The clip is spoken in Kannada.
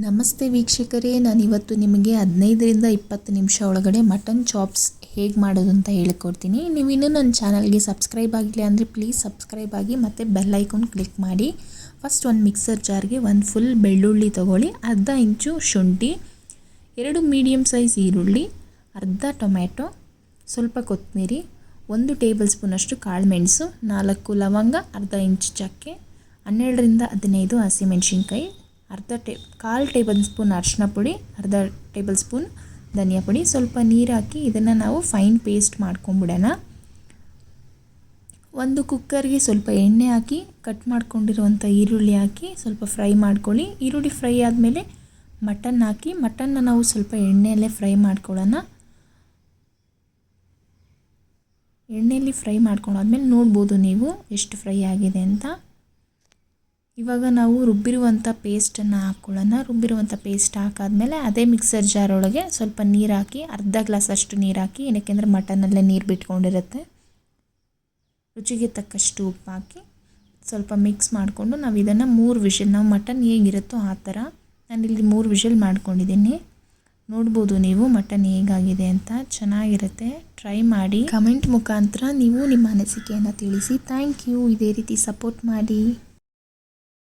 ನಮಸ್ತೆ ವೀಕ್ಷಕರೇ, ನಾನಿವತ್ತು ನಿಮಗೆ 15ರಿಂದ 20 ನಿಮಿಷ ಒಳಗಡೆ ಮಟನ್ ಚಾಪ್ಸ್ ಹೇಗೆ ಮಾಡೋದು ಅಂತ ಹೇಳ್ಕೊಡ್ತೀನಿ. ನೀವು ಇನ್ನೂ ನನ್ನ ಚಾನಲ್ಗೆ ಸಬ್ಸ್ಕ್ರೈಬ್ ಆಗಿಲ್ಲ ಅಂದರೆ ಪ್ಲೀಸ್ ಸಬ್ಸ್ಕ್ರೈಬ್ ಆಗಿ ಮತ್ತು ಬೆಲ್ ಐಕಾನ್ ಕ್ಲಿಕ್ ಮಾಡಿ. ಫಸ್ಟ್ ಒಂದು ಮಿಕ್ಸರ್ ಜಾರ್ಗೆ ಒಂದು ಫುಲ್ ಬೆಳ್ಳುಳ್ಳಿ ತೊಗೊಳ್ಳಿ, ಅರ್ಧ ಇಂಚು ಶುಂಠಿ, 2 ಮೀಡಿಯಮ್ ಸೈಜ್ ಈರುಳ್ಳಿ, ಅರ್ಧ ಟೊಮ್ಯಾಟೊ, ಸ್ವಲ್ಪ ಕೊತ್ತಂಬರಿ, 1 ಟೇಬಲ್ ಸ್ಪೂನಷ್ಟು ಕಾಳುಮೆಣಸು, 4 ಲವಂಗ, ಅರ್ಧ ಇಂಚು ಚಕ್ಕೆ, 12ರಿಂದ 15 ಹಸಿಮೆಣಸಿನ್ಕಾಯಿ, ಕಾಲು ಟೇಬಲ್ ಸ್ಪೂನ್ ಅರಿಶಿನ ಪುಡಿ, ಅರ್ಧ ಟೇಬಲ್ ಸ್ಪೂನ್ ಧನಿಯಾ ಪುಡಿ, ಸ್ವಲ್ಪ ನೀರು ಹಾಕಿ ಇದನ್ನು ನಾವು ಫೈನ್ ಪೇಸ್ಟ್ ಮಾಡ್ಕೊಂಬಿಡೋಣ. ಒಂದು ಕುಕ್ಕರ್ಗೆ ಸ್ವಲ್ಪ ಎಣ್ಣೆ ಹಾಕಿ ಕಟ್ ಮಾಡ್ಕೊಂಡಿರುವಂಥ ಈರುಳ್ಳಿ ಹಾಕಿ ಸ್ವಲ್ಪ ಫ್ರೈ ಮಾಡ್ಕೊಳ್ಳಿ. ಈರುಳ್ಳಿ ಫ್ರೈ ಆದಮೇಲೆ ಮಟನ್ ಹಾಕಿ ಮಟನ್ನ ನಾವು ಸ್ವಲ್ಪ ಎಣ್ಣೆಯಲ್ಲೇ ಫ್ರೈ ಮಾಡ್ಕೊಳ್ಳೋಣ. ಎಣ್ಣೆಯಲ್ಲಿ ಫ್ರೈ ಮಾಡ್ಕೊಂಡಾದ್ಮೇಲೆ ನೋಡ್ಬೋದು ನೀವು ಎಷ್ಟು ಫ್ರೈ ಆಗಿದೆ ಅಂತ. ಇವಾಗ ನಾವು ರುಬ್ಬಿರುವಂಥ ಪೇಸ್ಟನ್ನು ಹಾಕ್ಕೊಳ್ಳೋಣ. ರುಬ್ಬಿರುವಂಥ ಪೇಸ್ಟ್ ಹಾಕಾದ್ಮೇಲೆ ಅದೇ ಮಿಕ್ಸರ್ ಜಾರ್ ಒಳಗೆ ಸ್ವಲ್ಪ ನೀರು ಹಾಕಿ, ಅರ್ಧ ಗ್ಲಾಸ್ ಅಷ್ಟು ನೀರು ಹಾಕಿ, ಏನಕ್ಕೆಂದರೆ ಮಟನಲ್ಲೇ ನೀರು ಬಿಟ್ಕೊಂಡಿರುತ್ತೆ. ರುಚಿಗೆ ತಕ್ಕಷ್ಟು ಉಪ್ಪು ಹಾಕಿ ಸ್ವಲ್ಪ ಮಿಕ್ಸ್ ಮಾಡಿಕೊಂಡು ನಾವು ಇದನ್ನು 3 ವಿಷಲ್, ನಾವು ಮಟನ್ ಹೇಗಿರುತ್ತೋ ಆ ಥರ ನಾನಿಲ್ಲಿ 3 ವಿಷಲ್ ಮಾಡ್ಕೊಂಡಿದ್ದೀನಿ. ನೋಡ್ಬೋದು ನೀವು ಮಟನ್ ಹೇಗಾಗಿದೆ ಅಂತ. ಚೆನ್ನಾಗಿರುತ್ತೆ, ಟ್ರೈ ಮಾಡಿ. ಕಮೆಂಟ್ ಮುಖಾಂತರ ನೀವು ನಿಮ್ಮ ಅನಿಸಿಕೆಯನ್ನು ತಿಳಿಸಿ. Thank you. ಇದೇ ರೀತಿ ಸಪೋರ್ಟ್ ಮಾಡಿ.